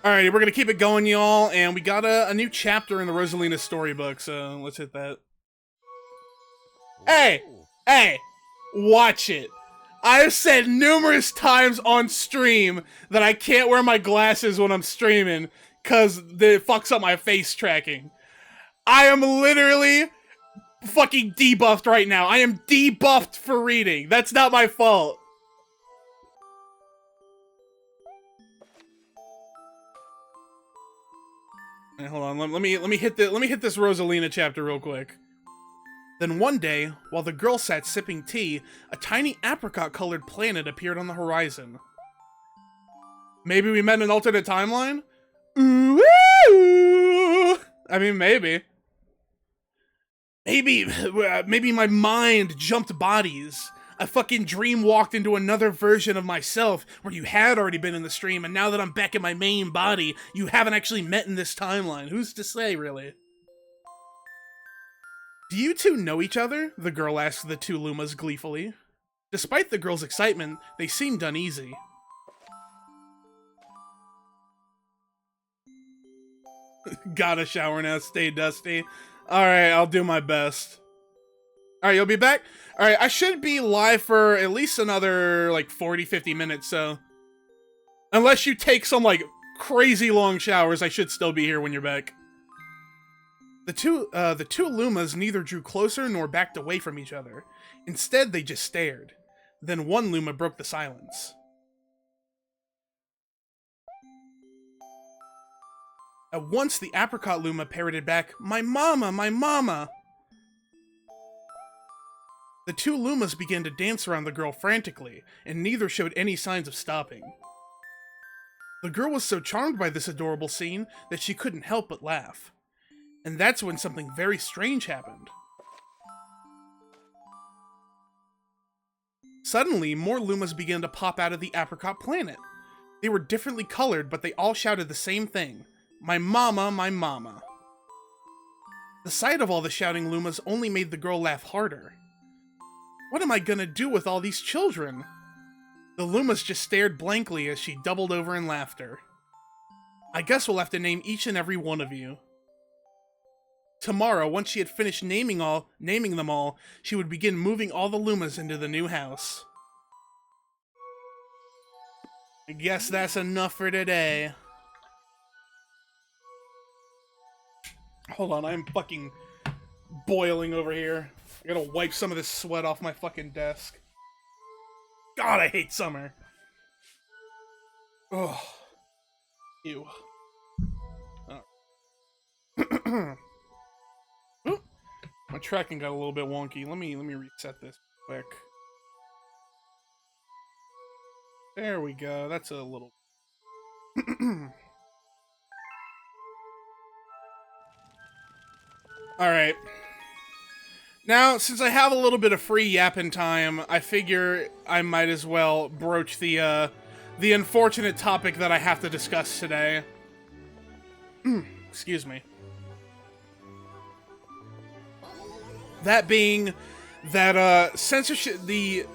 Alrighty, we're gonna keep it going, y'all, and we got a new chapter in the Rosalina storybook, so let's hit that. Hey, watch it. I've said numerous times on stream that I can't wear my glasses when I'm streaming because it fucks up my face tracking. I am literally fucking debuffed right now. I am debuffed for reading. That's not my fault. Right, hold on, let me hit this Rosalina chapter real quick. Then one day, while the girl sat sipping tea, a tiny apricot-colored planet appeared on the horizon. Maybe we met in an alternate timeline? Ooh! I mean, maybe. Maybe my mind jumped bodies. I fucking dream walked into another version of myself where you had already been in the stream, and now that I'm back in my main body, you haven't actually met in this timeline. Who's to say, really? Do you two know each other? The girl asked the two Lumas gleefully. Despite the girl's excitement, they seemed uneasy. Gotta shower now, stay dusty. Alright, I'll do my best. Alright, you'll be back? Alright, I should be live for at least another, like, 40-50 minutes, so... Unless you take some, like, crazy long showers, I should still be here when you're back. The two Lumas neither drew closer nor backed away from each other. Instead, they just stared. Then one Luma broke the silence. At once, the apricot Luma parroted back, "My mama, my mama!" The two Lumas began to dance around the girl frantically, and neither showed any signs of stopping. The girl was so charmed by this adorable scene that she couldn't help but laugh. And that's when something very strange happened. Suddenly, more Lumas began to pop out of the apricot planet. They were differently colored, but they all shouted the same thing. "My mama, my mama." The sight of all the shouting Lumas only made the girl laugh harder. What am I gonna do with all these children? The Lumas just stared blankly as she doubled over in laughter. I guess we'll have to name each and every one of you. Tomorrow, once she had finished naming them all, she would begin moving all the Lumas into the new house. I guess that's enough for today. Hold on, I'm fucking boiling over here. I gotta wipe some of this sweat off my fucking desk. God, I hate summer. Oh. Ew. Oh. Ooh, my tracking got a little bit wonky. Let me reset this quick. There we go. That's a little... Alright. Now, since I have a little bit of free yapping time, I figure I might as well broach the unfortunate topic that I have to discuss today. Excuse me. That being that censorship, the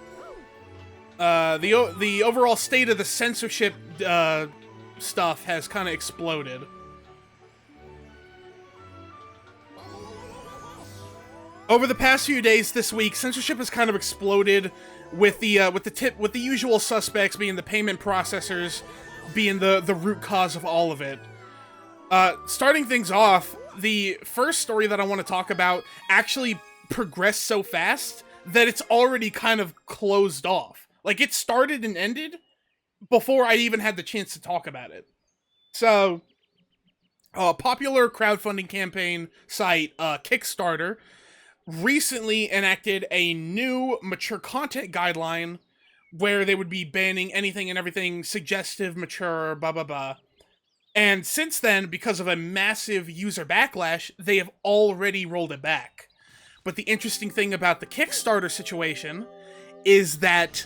overall state of the censorship stuff has kind of exploded. Over the past few days this week, censorship has kind of exploded with the usual suspects being the payment processors being the root cause of all of it. Starting things off, the first story that I want to talk about actually progressed so fast that it's already kind of closed off. Like, it started and ended before I even had the chance to talk about it. So, a popular crowdfunding campaign site, Kickstarter, recently enacted a new mature content guideline where they would be banning anything and everything suggestive, mature, blah, blah, blah. And since then, because of a massive user backlash, they have already rolled it back. But the interesting thing about the Kickstarter situation is that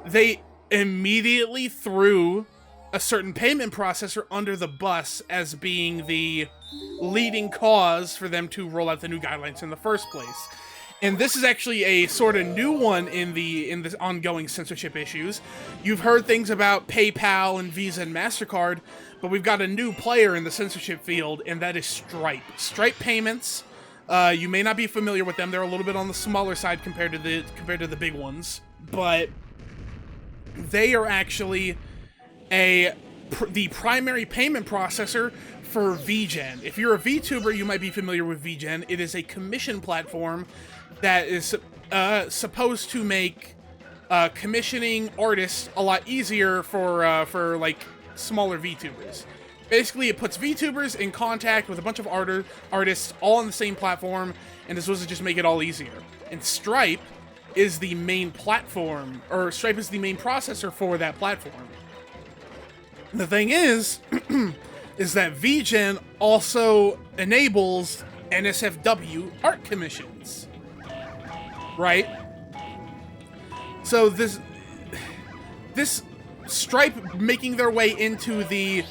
they immediately threw a certain payment processor under the bus as being the leading cause for them to roll out the new guidelines in the first place. And this is actually a sort of new one in the ongoing censorship issues. You've heard things about PayPal and Visa and MasterCard, but we've got a new player in the censorship field, and that is Stripe. Stripe Payments. You may not be familiar with them. They're a little bit on the smaller side compared to the big ones, but they are actually the primary payment processor for VGen. If you're a VTuber, you might be familiar with VGen. It is a commission platform that is supposed to make commissioning artists a lot easier for like smaller VTubers. Basically, it puts VTubers in contact with a bunch of artists all on the same platform, and is supposed to just make it all easier. And Stripe is the main platform, or Stripe is the main processor for that platform. The thing is, is that VGen also enables NSFW art commissions, right? So this Stripe making their way into the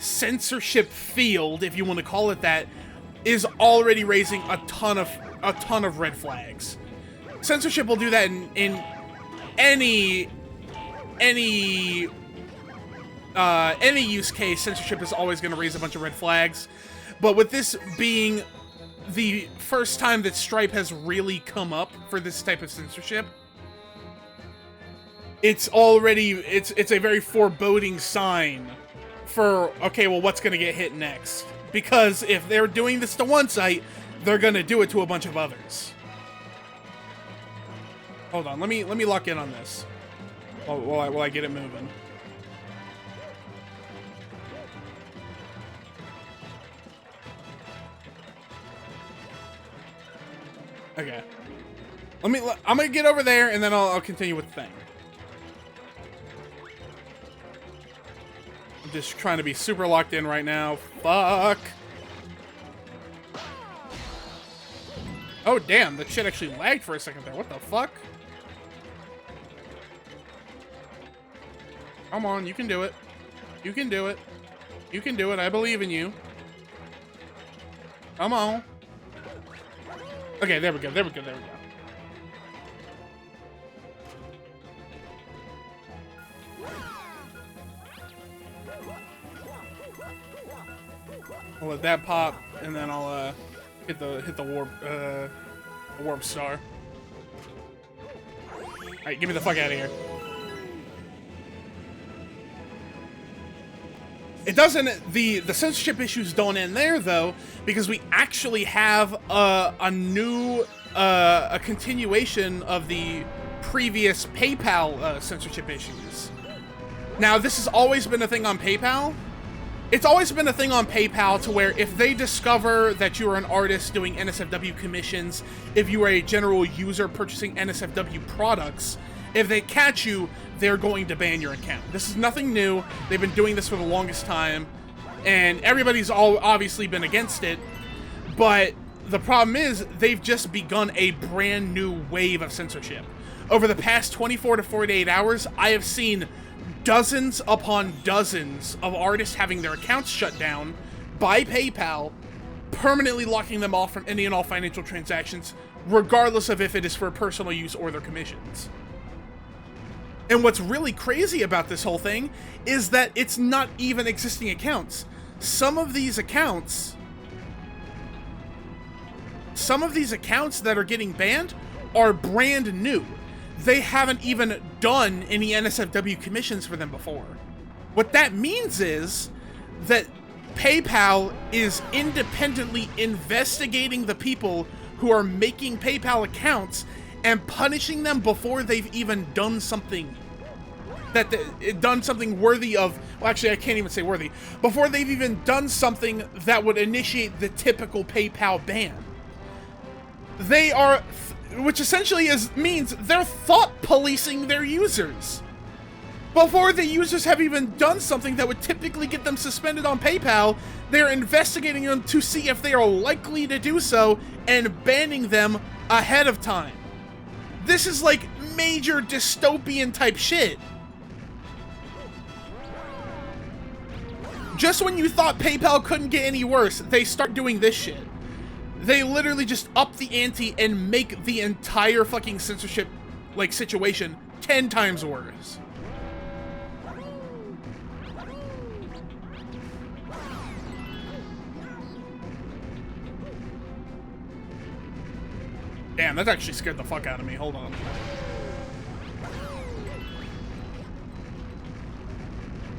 censorship field, if you want to call it that, is already raising a ton of red flags. Censorship will do that in any use case. Censorship is always going to raise a bunch of red flags, but with this being the first time that Stripe has really come up for this type of censorship, it's a very foreboding sign for, okay, well, what's going to get hit next? Because if they're doing this to one site, they're going to do it to a bunch of others. Hold on, let me lock in on this while I get it moving. Okay. I'm gonna get over there, and then I'll continue with the thing. I'm just trying to be super locked in right now. Fuck. Oh, damn, that shit actually lagged for a second there. What the fuck? Come on, you can do it. You can do it. You can do it. I believe in you. Come on. Okay, there we go. There we go. There we go. I'll let that pop, and then I'll hit the warp star. All right, get me the fuck out of here. It doesn't. The censorship issues don't end there though, because we actually have a new a continuation of the previous PayPal censorship issues. Now, this has always been a thing on PayPal. It's always been a thing on PayPal to where if they discover that you are an artist doing NSFW commissions, if you are a general user purchasing NSFW products, if they catch you, they're going to ban your account. This is nothing new. They've been doing this for the longest time, and everybody's obviously been against it, but the problem is they've just begun a brand new wave of censorship. Over the past 24 to 48 hours, I have seen dozens upon dozens of artists having their accounts shut down by PayPal, permanently locking them off from any and all financial transactions, regardless of if it is for personal use or their commissions. And what's really crazy about this whole thing is that it's not even existing accounts. Some of these accounts that are getting banned are brand new. They haven't even done any NSFW commissions for them before. What that means is that PayPal is independently investigating the people who are making PayPal accounts and punishing them before they've even done something worthy of, well, actually I can't even say worthy, before they've even done something that would initiate the typical PayPal ban. They are, which essentially means they're thought policing their users. Before the users have even done something that would typically get them suspended on PayPal, they're investigating them to see if they are likely to do so and banning them ahead of time. This is like major dystopian type shit. Just when you thought PayPal couldn't get any worse, they start doing this shit. They literally just up the ante and make the entire fucking censorship, like, situation 10 times worse. Damn, that actually scared the fuck out of me. Hold on.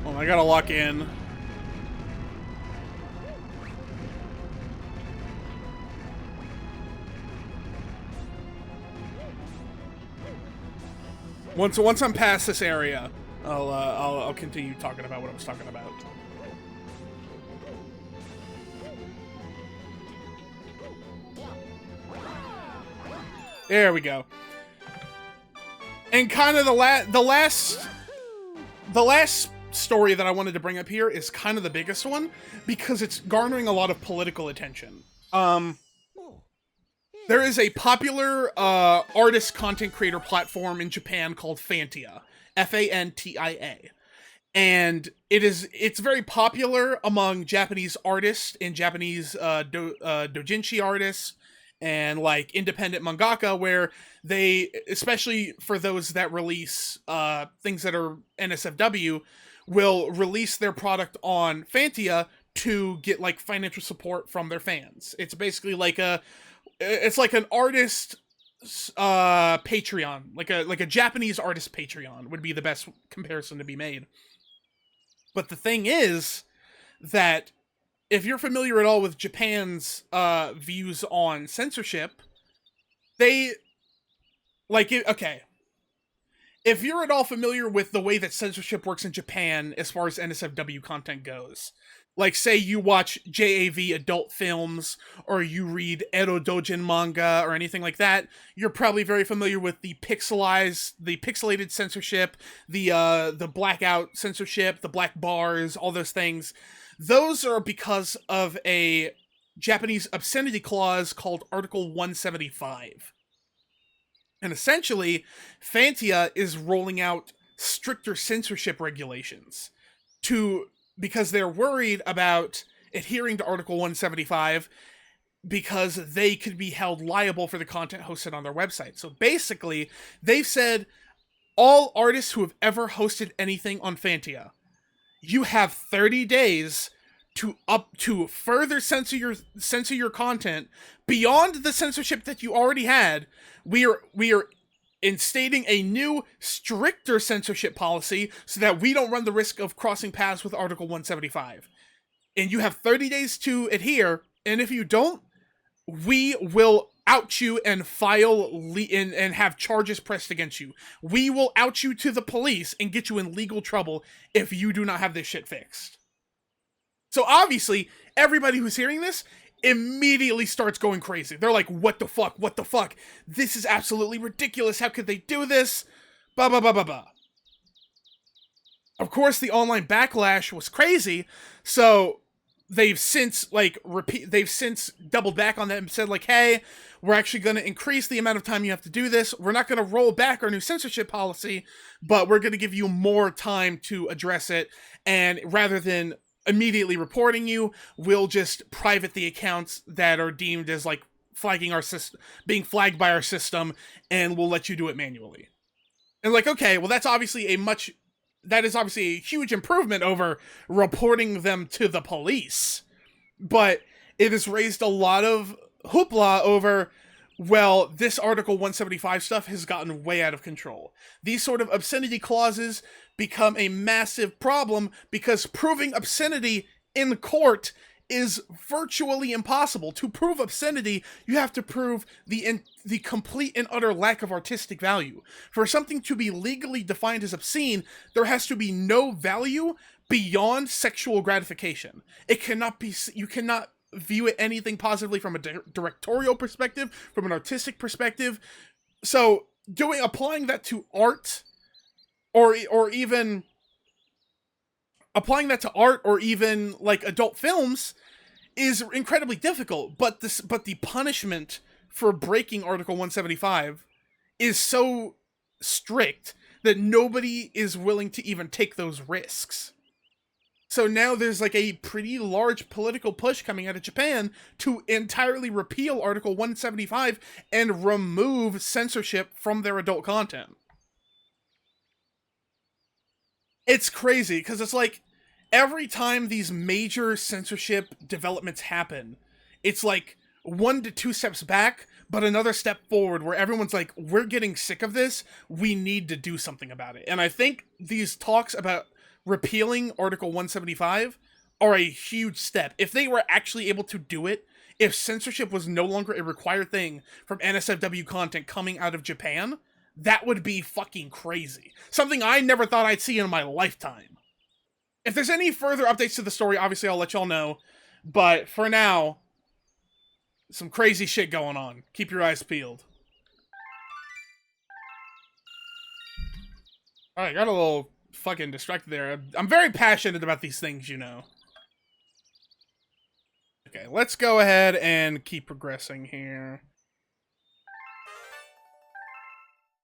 Oh, I gotta lock in. Once I'm past this area, I'll continue talking about what I was talking about. There we go. And kind of the last story that I wanted to bring up here is kind of the biggest one because it's garnering a lot of political attention. There is a popular artist content creator platform in Japan called Fantia, Fantia, and it's very popular among Japanese artists and Japanese doujinshi artists and like independent mangaka, where they, especially for those that release things that are NSFW, will release their product on Fantia to get like financial support from their fans. It's basically like it's like an artist Patreon, like a Japanese artist Patreon would be the best comparison to be made. But the thing is that if you're familiar at all with Japan's views on censorship, they like it. Okay, if you're at all familiar with the way that censorship works in Japan as far as NSFW content goes, like say you watch JAV adult films or you read Ero Dojin manga or anything like that, you're probably very familiar with the pixelated censorship, the blackout censorship, the black bars, all those things. Those are because of a Japanese obscenity clause called Article 175. And essentially, Fantia is rolling out stricter censorship regulations because they're worried about adhering to Article 175 because they could be held liable for the content hosted on their website. So basically, they've said all artists who have ever hosted anything on Fantia, you have 30 days to further censor your content beyond the censorship that you already had. We are instating a new, stricter censorship policy so that we don't run the risk of crossing paths with Article 175. And you have 30 days to adhere, and if you don't, we will out you and and have charges pressed against you. We will out you to the police and get you in legal trouble if you do not have this shit fixed. So obviously, everybody who's hearing this immediately starts going crazy. They're like, what the fuck? What the fuck? This is absolutely ridiculous. How could they do this? Blah, blah, blah, blah, blah. Of course, the online backlash was crazy, so they've since doubled back on that and said like, hey, we're actually going to increase the amount of time you have to do this. We're not going to roll back our new censorship policy, but we're going to give you more time to address it. And rather than immediately reporting you, we'll just private the accounts that are deemed as like being flagged by our system, and we'll let you do it manually. And like, okay, well that's obviously a huge improvement over reporting them to the police. But it has raised a lot of hoopla over, well, this Article 175 stuff has gotten way out of control. These sort of obscenity clauses become a massive problem because proving obscenity in court is virtually impossible. To prove obscenity, you have to prove the complete and utter lack of artistic value. For something to be legally defined as obscene, there has to be no value beyond sexual gratification. You cannot view it anything positively from a directorial perspective, from an artistic perspective. So applying that to art, or even like adult films, is incredibly difficult. But the punishment for breaking Article 175 is so strict that nobody is willing to even take those risks. So now there's like a pretty large political push coming out of Japan to entirely repeal Article 175 and remove censorship from their adult content. It's crazy, because it's like, every time these major censorship developments happen, it's like 1 to 2 steps back, but another step forward, where everyone's like, we're getting sick of this, we need to do something about it. And I think these talks about repealing Article 175 are a huge step. If they were actually able to do it, if censorship was no longer a required thing from NSFW content coming out of Japan, that would be fucking crazy. Something I never thought I'd see in my lifetime. If there's any further updates to the story, obviously I'll let y'all know. But for now, some crazy shit going on. Keep your eyes peeled. Alright, got a little fucking distracted there. I'm very passionate about these things, you know. Okay, let's go ahead and keep progressing here.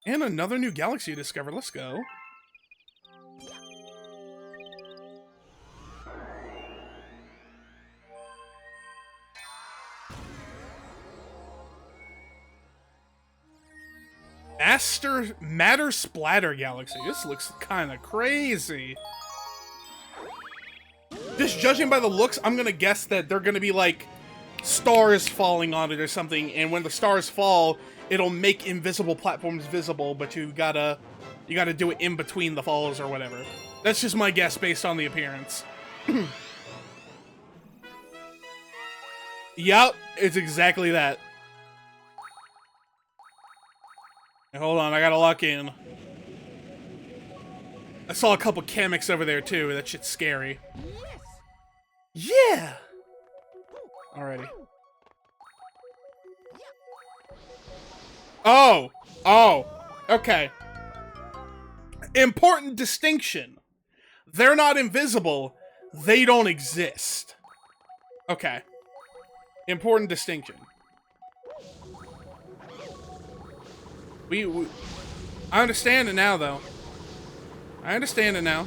And another new galaxy discovered. Let's go. Matter Splatter Galaxy. This looks kind of crazy. Just judging by the looks, I'm gonna guess that they're gonna be like stars falling on it or something, and when the stars fall, it'll make invisible platforms visible, but you gotta do it in between the falls or whatever. That's just my guess based on the appearance. Yup, it's exactly that. Hold on, I gotta lock in. I saw a couple Kameks over there too. That shit's scary. Yeah! Alrighty. Oh! Oh! Okay. Important distinction. They're not invisible. They don't exist. Okay. Important distinction. I understand it now, though. I understand it now.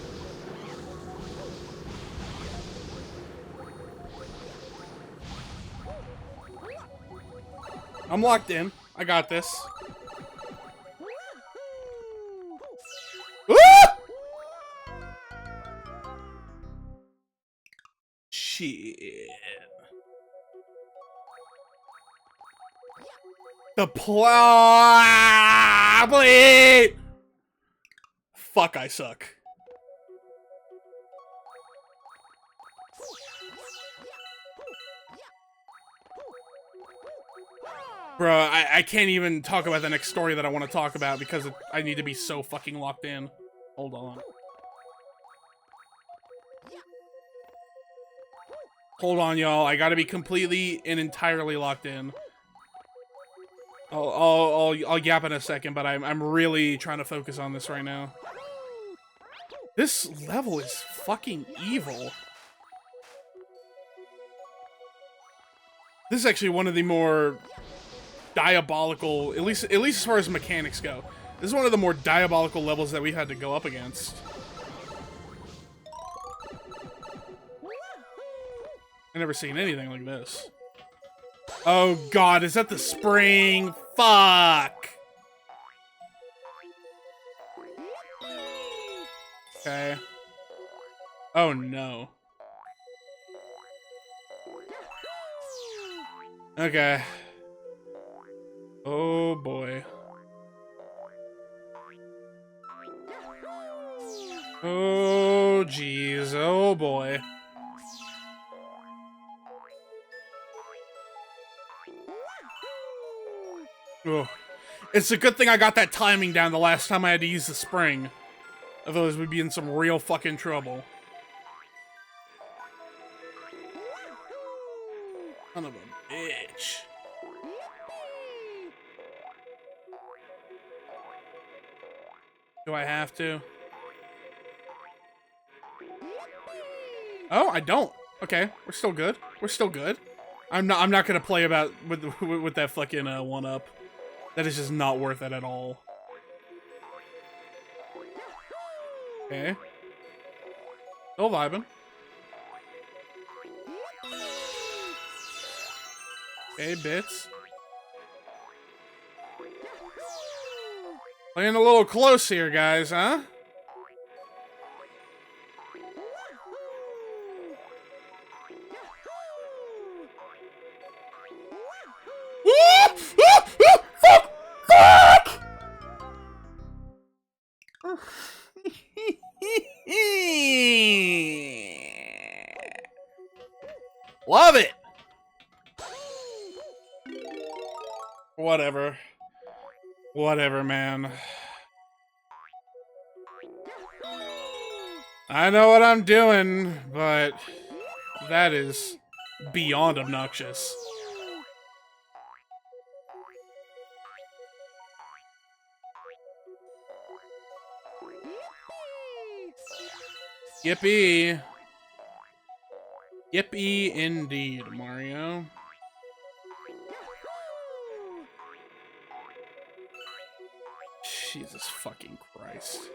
I'm locked in. I got this. Ah! Shit. The plow. Bleed. Fuck, I suck. Bro, I can't even talk about the next story that I want to talk about because I need to be so fucking locked in. Hold on. Hold on, y'all. I gotta be completely and entirely locked in. I'll yap in a second, but I'm really trying to focus on this right now. This level is fucking evil. This is actually one of the more diabolical, at least as far as mechanics go. This is one of the more diabolical levels that we've had to go up against. I've never seen anything like this. Oh god, is that the spring? Fuck! Okay. Oh no. Okay. Oh boy. Oh jeez, oh boy. Ugh. It's a good thing I got that timing down the last time I had to use the spring. Otherwise we'd be in some real fucking trouble. Son of a bitch. Do I have to? Oh, I don't. Okay, we're still good. We're still good. I'm not gonna play about with that fucking one up. That is just not worth it at all. Okay. Still vibing. Okay, bits. Playing a little close here, guys, huh? Fuck! Fuck! Love it! Whatever. Whatever, man. I know what I'm doing, but that is beyond obnoxious. Yippee. Yippee indeed, Mario. Jesus fucking Christ.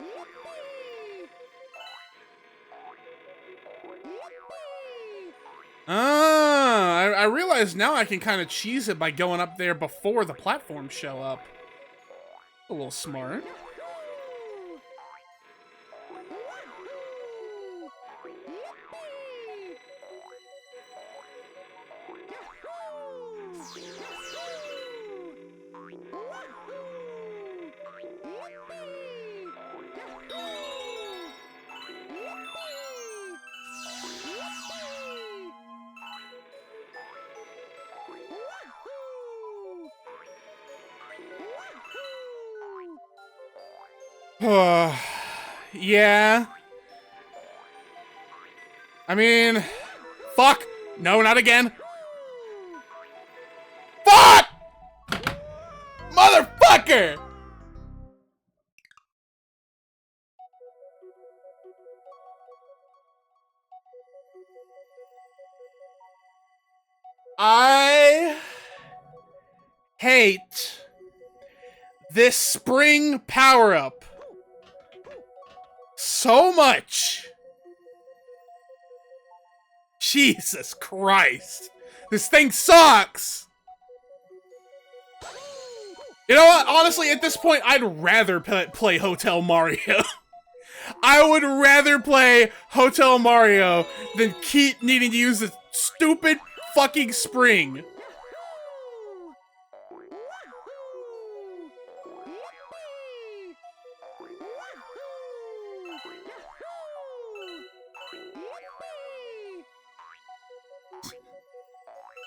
I realize now I can kind of cheese it by going up there before the platforms show up. A little smart. Yeah. I mean, fuck. No, not again. Fuck! Motherfucker! I hate this spring power-up so much. Jesus Christ. This thing sucks. You know what? Honestly, at this point, I'd rather play Hotel Mario. I would rather play Hotel Mario than keep needing to use this stupid fucking spring.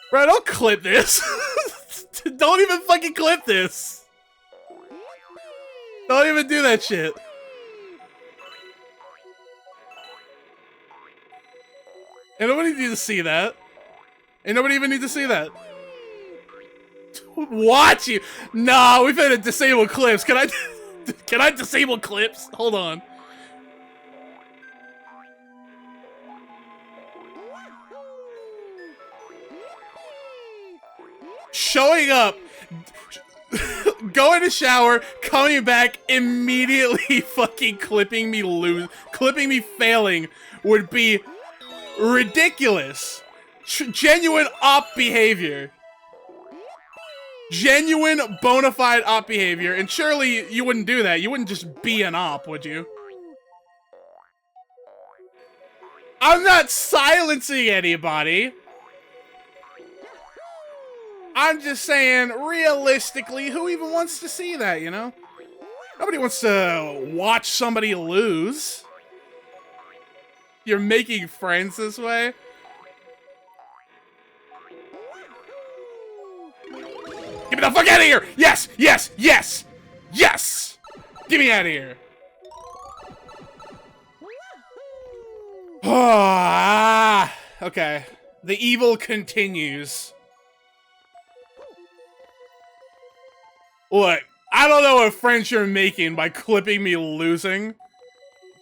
Bro, don't clip this. Don't even fucking clip this. Don't even do that shit. And nobody need to see that. And nobody even need to see that. Watch you. Nah, we've had to disable clips. Can I disable clips? Hold on. Showing up, going to shower, coming back, immediately fucking clipping me failing would be ridiculous. Genuine op behavior. Genuine bona fide op behavior. And surely you wouldn't do that. You wouldn't just be an op, would you? I'm not silencing anybody. I'm just saying, realistically, who even wants to see that, you know? Nobody wants to watch somebody lose. You're making friends this way? Get me the fuck out of here! Yes! Yes! Yes! Yes! Get me out of here! Okay. The evil continues. Look, I don't know what friends you're making by clipping me losing,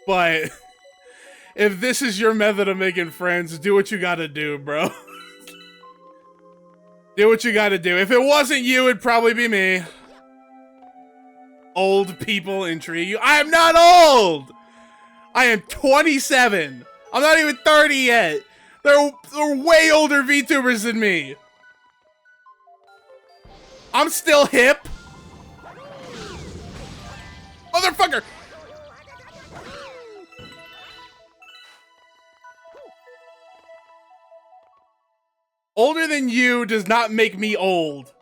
but if this is your method of making friends, do what you gotta do, bro. Do what you gotta do. If it wasn't you, it'd probably be me. Old people intrigue you. I am not old! I am 27. I'm not even 30 yet. They're way older VTubers than me. I'm still hip. Motherfucker! Older than you does not make me old.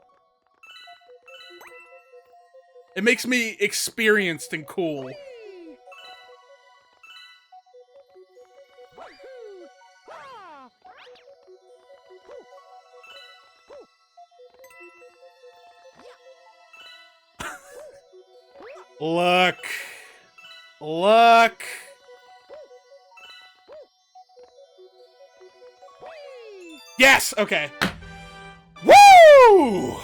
It makes me experienced and cool. Look. Look. Yes! Okay. Woo!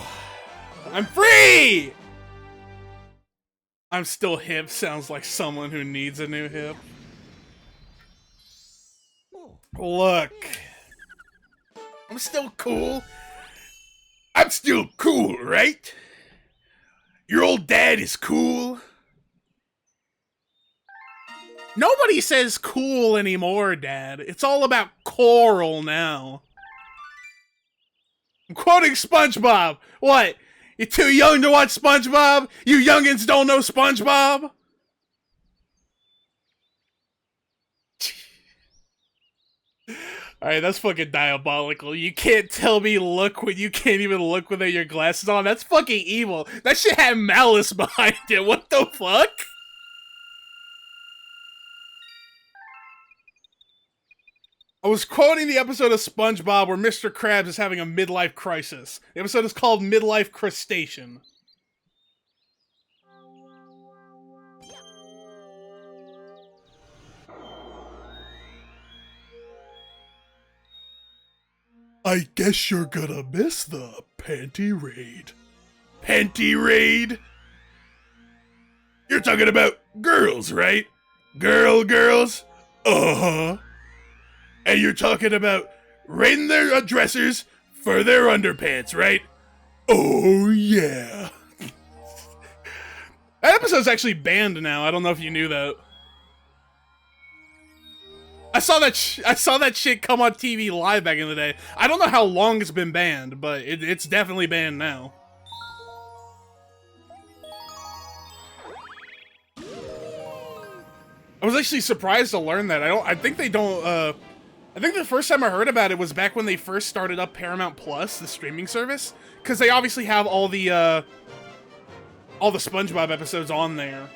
I'm free! I'm still hip sounds like someone who needs a new hip. Look. I'm still cool. I'm still cool, right? Your old dad is cool. Nobody says cool anymore, Dad. It's all about coral now. I'm quoting SpongeBob. What? You're too young to watch SpongeBob? You youngins don't know SpongeBob? Alright, that's fucking diabolical. You can't tell me look when you can't even look without your glasses on. That's fucking evil. That shit had malice behind it. What the fuck? I was quoting the episode of SpongeBob where Mr. Krabs is having a midlife crisis. The episode is called Midlife Crustacean. I guess you're gonna miss the panty raid. Panty raid? You're talking about girls, right? Girls? Uh-huh. And you're talking about raiding their dressers for their underpants, right? Oh, yeah. That episode's actually banned now. I don't know if you knew that. I saw that shit come on TV live back in the day. I don't know how long it's been banned, but it's definitely banned now. I was actually surprised to learn that. I think they don't, I think the first time I heard about it was back when they first started up Paramount Plus, the streaming service, because they obviously have all the SpongeBob episodes on there,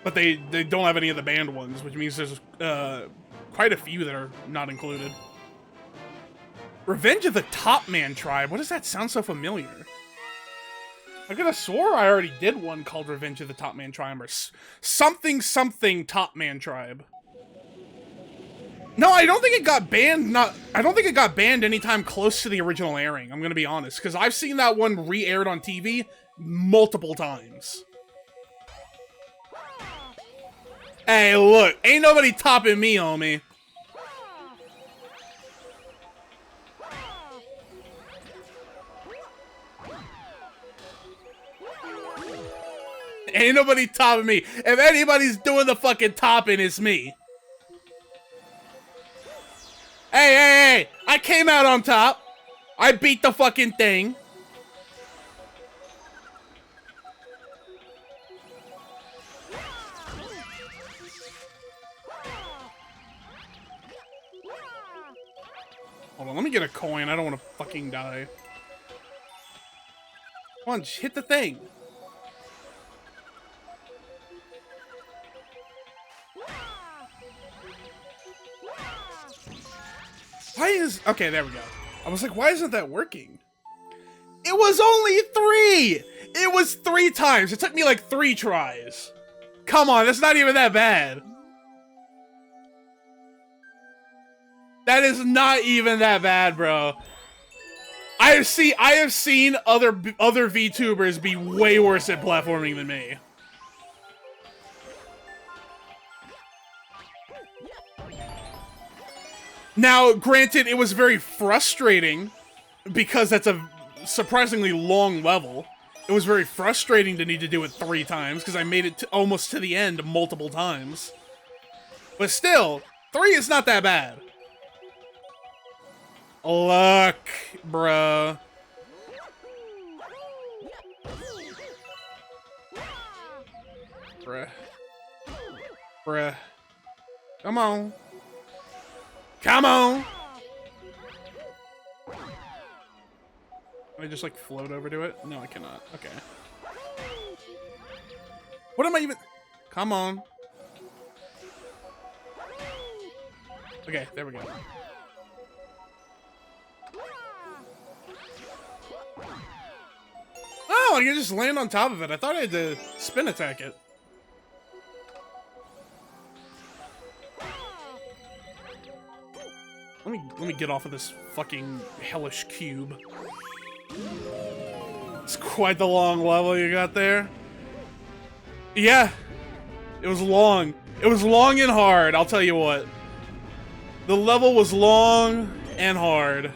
but they don't have any of the banned ones, which means there's quite a few that are not included. Revenge of the Top Man Tribe. What does that sound so familiar? I could have swore I already did one called Revenge of the Top Man Tribe or something Top Man Tribe. No, I don't think it got banned. I don't think it got banned anytime close to the original airing. I'm gonna be honest, because I've seen that one re-aired on TV multiple times. Hey, look, ain't nobody topping me, homie. Ain't nobody topping me. If anybody's doing the fucking topping, it's me. Hey, I came out on top. I beat the fucking thing. Hold on, let me get a coin. I don't want to fucking die. Come on, just hit the thing. Why is... Okay, there we go. I was like, why isn't that working? It was only 3! It was 3 times. It took me like 3 tries. Come on, that's not even that bad. That is not even that bad, bro. I have seen other VTubers be way worse at platforming than me. Now, granted, it was very frustrating because that's a surprisingly long level. It was very frustrating to need to do it 3 times because I made it almost to the end multiple times. But still, 3 is not that bad. Look, bruh. Bruh. Come on. Come on! Can I just, like, float over to it? No, I cannot. Okay. What am I even... Come on. Okay, there we go. Oh, I can just land on top of it. I thought I had to spin attack it. Let me get off of this fucking hellish cube. It's quite the long level you got there. Yeah. It was long. It was long and hard, I'll tell you what. The level was long and hard.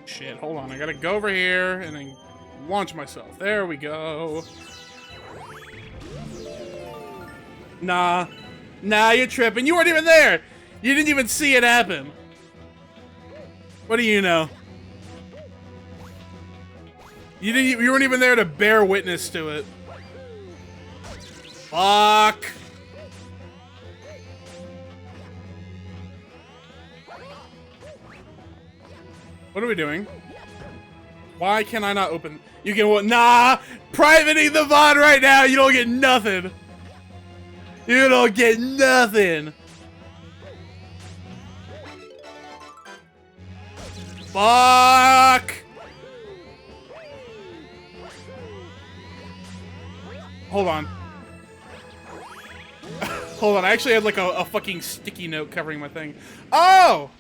Shit, hold on. I gotta go over here and then launch myself. There we go. Nah. Nah, you're tripping. You weren't even there. You didn't even see it happen. What do you know? You weren't even there to bear witness to it. Fuck. What are we doing? Why can I not open? You can what? Nah! Privating the VOD right now! You don't get nothing! You don't get nothing! Fuck! Hold on. Hold on, I actually had like a fucking sticky note covering my thing. Oh!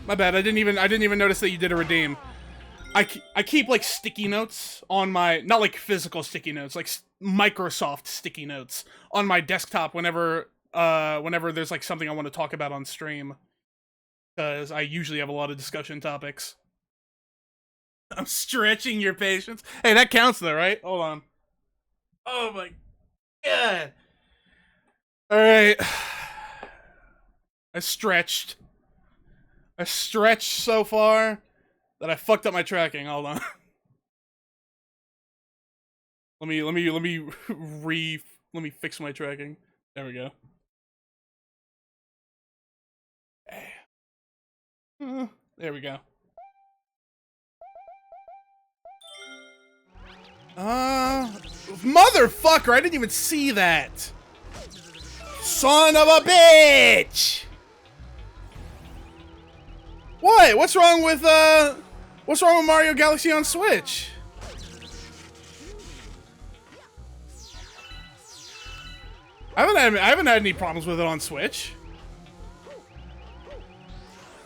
My bad, I didn't even notice that you did a redeem. I keep like sticky notes on my, not like physical sticky notes, like Microsoft sticky notes on my desktop whenever there's like something I want to talk about on stream. Because I usually have a lot of discussion topics. I'm stretching your patience. Hey, that counts though, right? Hold on. Oh my god. Alright. I stretched so far that I fucked up my tracking. Hold on. let me fix my tracking. There we go. There we go. Motherfucker, I didn't even see that. Son of a bitch! What? What's wrong with Mario Galaxy on Switch? I haven't had any problems with it on Switch.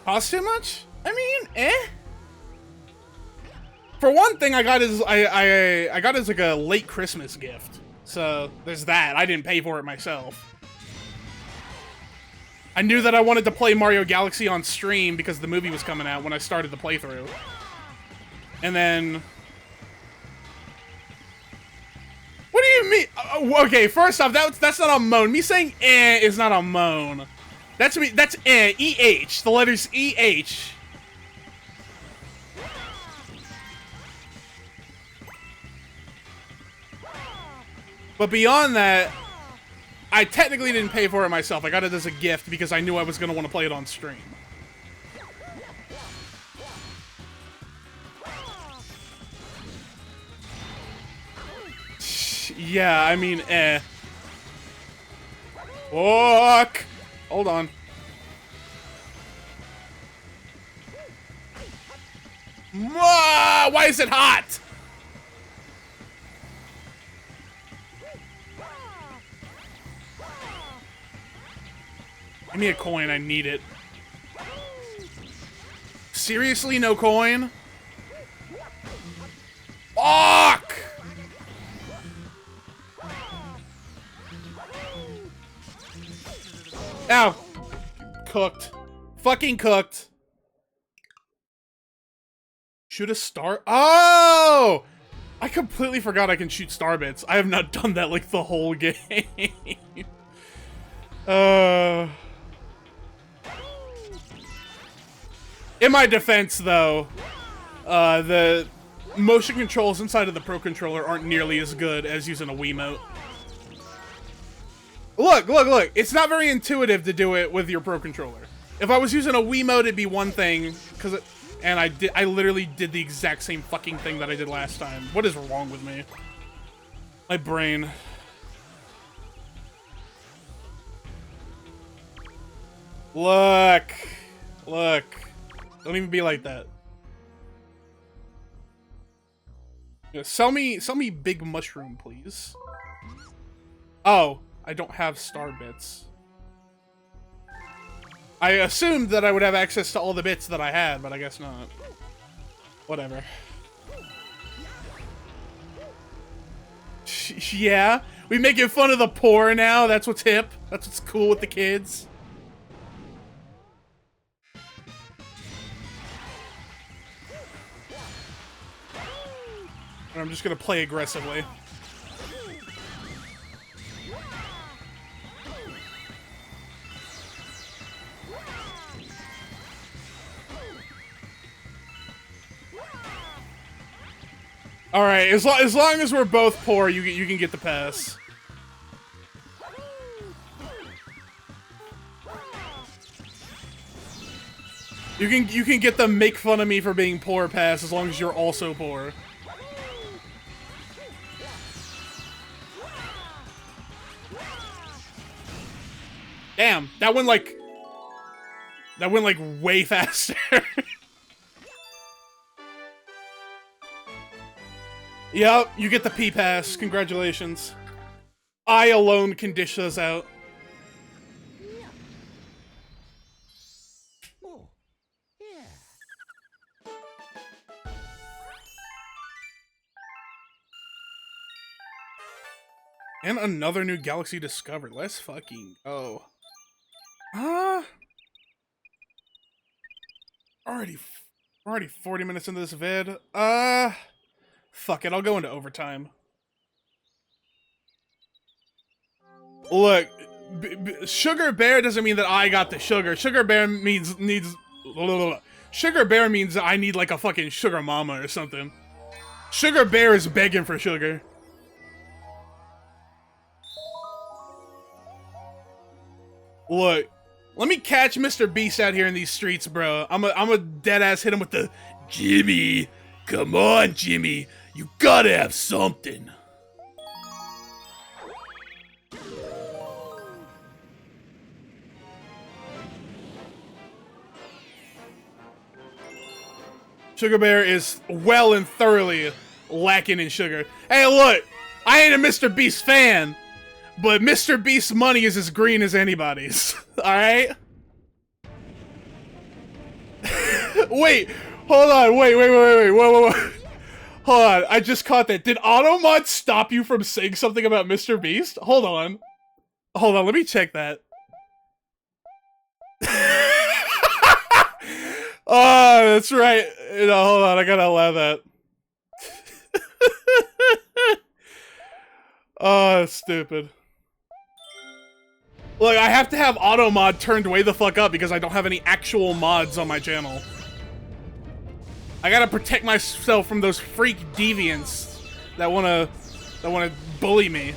Cost too much? I mean, eh. For one thing, I got as like a late Christmas gift. So there's that. I didn't pay for it myself. I knew that I wanted to play Mario Galaxy on stream because the movie was coming out when I started the playthrough. And then... What do you mean? Okay, first off, that's not a moan. Me saying eh is not a moan. That's me. That's eh. E-H. The letters E-H. But beyond that, I technically didn't pay for it myself. I got it as a gift because I knew I was going to want to play it on stream. Yeah, I mean, eh. Fuck! Hold on. Why is it hot? Give me a coin, I need it. Seriously, no coin? Fuck! Ow. Cooked. Fucking cooked. Shoot a star? Oh! I completely forgot I can shoot star bits. I have not done that like the whole game. In my defense, though, the motion controls inside of the Pro Controller aren't nearly as good as using a Wiimote. Look, look, look. It's not very intuitive to do it with your Pro Controller. If I was using a Wiimote, it'd be one thing, and I literally did the exact same fucking thing that I did last time. What is wrong with me? My brain. Look. Look. Don't even be like that. Yeah, sell me big mushroom, please. Oh, I don't have star bits. I assumed that I would have access to all the bits that I had, but I guess not. Whatever. Yeah, we making fun of the poor now. That's what's hip. That's what's cool with the kids. And I'm just gonna play aggressively. All right, as long as we're both poor, you can get the pass. You can get the make fun of me for being poor pass as long as you're also poor. Damn, that went like way faster. Yep, you get the P-Pass. Congratulations. I alone can dish those out. And another new galaxy discovered. Let's fucking go. Already 40 minutes into this vid. Fuck it, I'll go into overtime. Look, Sugar Bear doesn't mean that I got the sugar. Sugar Bear means Sugar Bear means that I need like a fucking sugar mama or something. Sugar Bear is begging for sugar. Look, let me catch Mr. Beast out here in these streets, bro. I'm a dead ass hit him with the Jimmy. Come on, Jimmy. You gotta have something. Sugar Bear is well and thoroughly lacking in sugar. Hey, look, I ain't a Mr. Beast fan, but Mr. Beast's money is as green as anybody's. Alright? Wait, hold on, wait, whoa. Hold on, I just caught that. Did Automod stop you from saying something about Mr. Beast? Hold on, let me check that. Oh, that's right. You know, hold on, I gotta allow that. Oh, that's stupid. Look, I have to have auto mod turned way the fuck up because I don't have any actual mods on my channel. I gotta protect myself from those freak deviants that wanna bully me.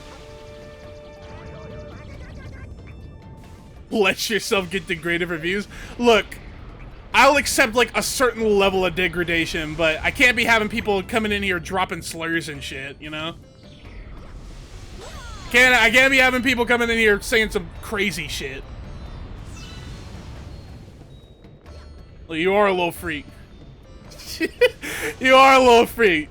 Let yourself get degraded reviews. Look, I'll accept like a certain level of degradation, but I can't be having people coming in here dropping slurs and shit, you know? I can't be having people coming in here saying some crazy shit. Well, you are a little freak. You are a little freak.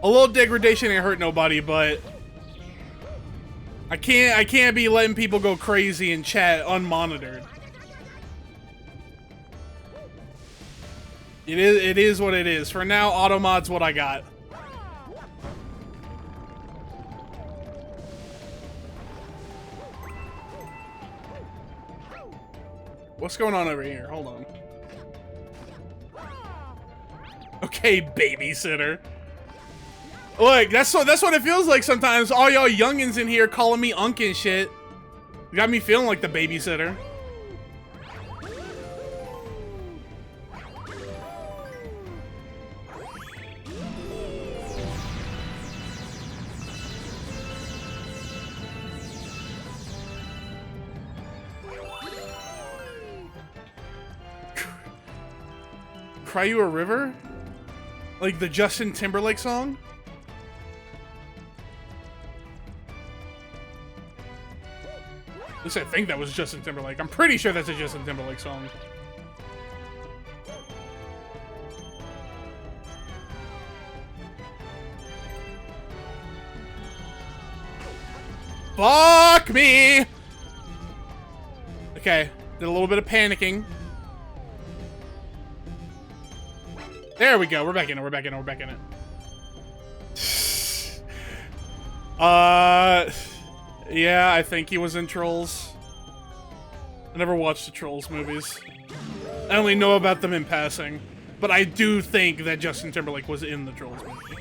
A little degradation ain't hurt nobody, but I can't be letting people go crazy in chat unmonitored. It is what it is. For now, Automod's what I got. What's going on over here? Hold on. Okay, babysitter. Look, that's what it feels like sometimes. All y'all youngins in here calling me Unk and shit. Got me feeling like the babysitter. Cry You a River? Like the Justin Timberlake song? At least I think that was Justin Timberlake. I'm pretty sure that's a Justin Timberlake song. Fuck me! Okay, did a little bit of panicking. There we go. We're back in it. We're back in it. We're back in it. Yeah, I think he was in Trolls. I never watched the Trolls movies. I only know about them in passing. But I do think that Justin Timberlake was in the Trolls movie.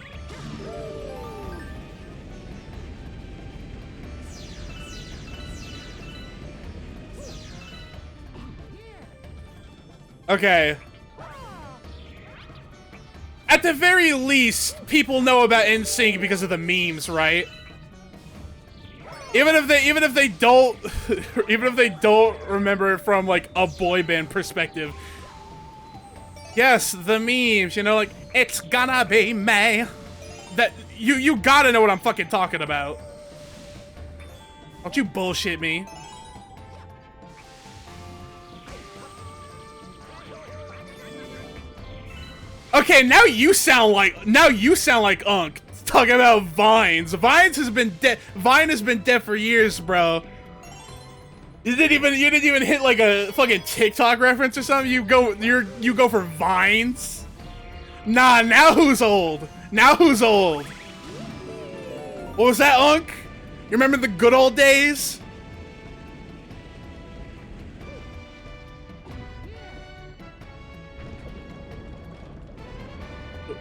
Okay. At the very least, people know about NSYNC because of the memes, right? Even if they don't remember it from like a boy band perspective. Yes, the memes, you know, like it's gonna be May. That you gotta know what I'm fucking talking about. Don't you bullshit me. Okay, now you sound like Unk talking about Vines. Vine has been dead for years, bro. You didn't even hit like a fucking TikTok reference or something. You go for Vines. Nah, now who's old? Now who's old? What was that, Unk? You remember the good old days?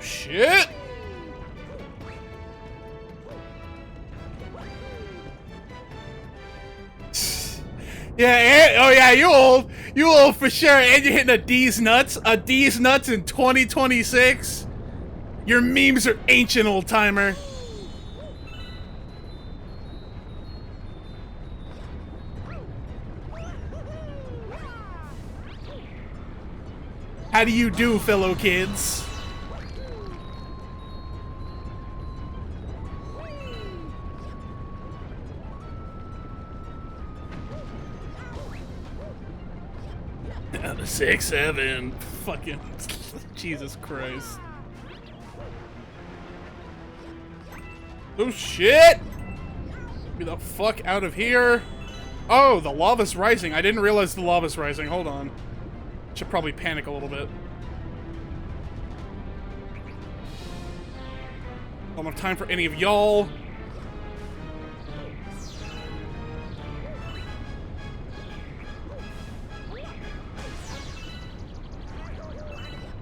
Shit! Yeah, oh yeah, you old for sure, and you're hitting a D's nuts in 2026. Your memes are ancient, old timer. How do you do, fellow kids? Down to 6-7. Fucking Jesus Christ. Oh shit! Get me the fuck out of here. Oh, the lava's rising. I didn't realize the lava's rising. Hold on. Should probably panic a little bit. Don't have time for any of y'all.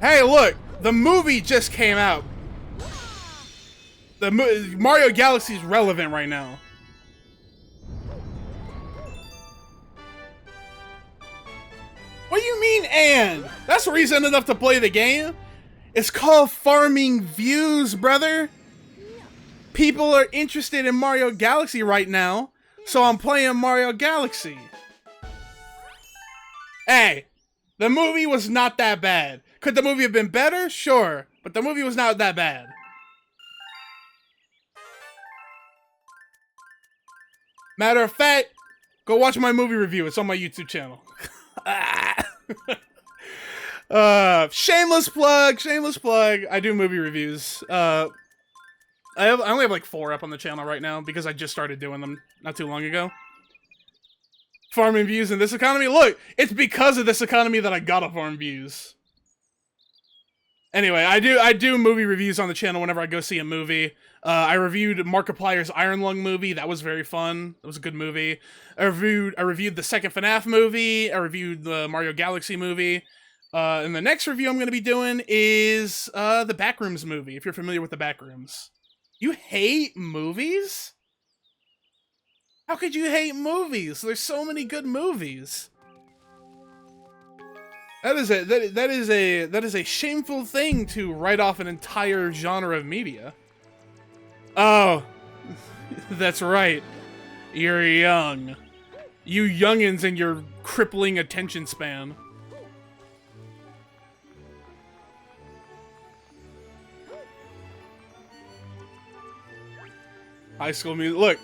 Hey, look! The movie just came out. The Mario Galaxy is relevant right now. What do you mean, and? That's reason enough to play the game. It's called farming views, brother. People are interested in Mario Galaxy right now, so I'm playing Mario Galaxy. Hey, the movie was not that bad. Could the movie have been better? Sure, but the movie was not that bad. Matter of fact, go watch my movie review. It's on my YouTube channel. Shameless plug, shameless plug. I do movie reviews. I only have like 4 up on the channel right now because I just started doing them not too long ago. Farming views in this economy. Look, it's because of this economy that I gotta farm views. Anyway, I do movie reviews on the channel whenever I go see a movie. I reviewed Markiplier's Iron Lung movie. That was very fun. It was a good movie. I reviewed the second FNAF movie. I reviewed the Mario Galaxy movie. And the next review I'm going to be doing is the Backrooms movie, if you're familiar with the Backrooms. You hate movies? How could you hate movies? There's so many good movies. That is a shameful thing to write off an entire genre of media. Oh, that's right. You're young. You youngins and your crippling attention span. High School Musical. Look,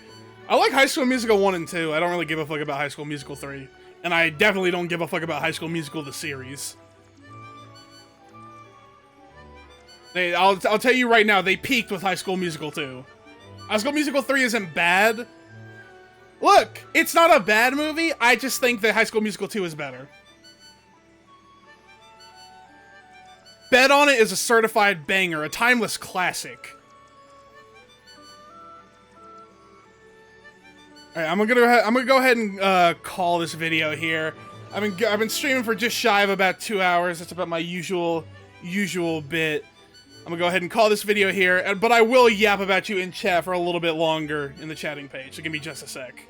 I like High School Musical 1 and 2. I don't really give a fuck about High School Musical 3. And I definitely don't give a fuck about High School Musical the series. I'll tell you right now, they peaked with High School Musical 2. High School Musical 3 isn't bad. Look, it's not a bad movie. I just think that High School Musical 2 is better. Bet on It is a certified banger, a timeless classic. Alright, I'm gonna go ahead and call this video here. I've been streaming for just shy of about 2 hours. That's about my usual bit. I'm gonna go ahead and call this video here, but I will yap about you in chat for a little bit longer in the chatting page. So give me just a sec.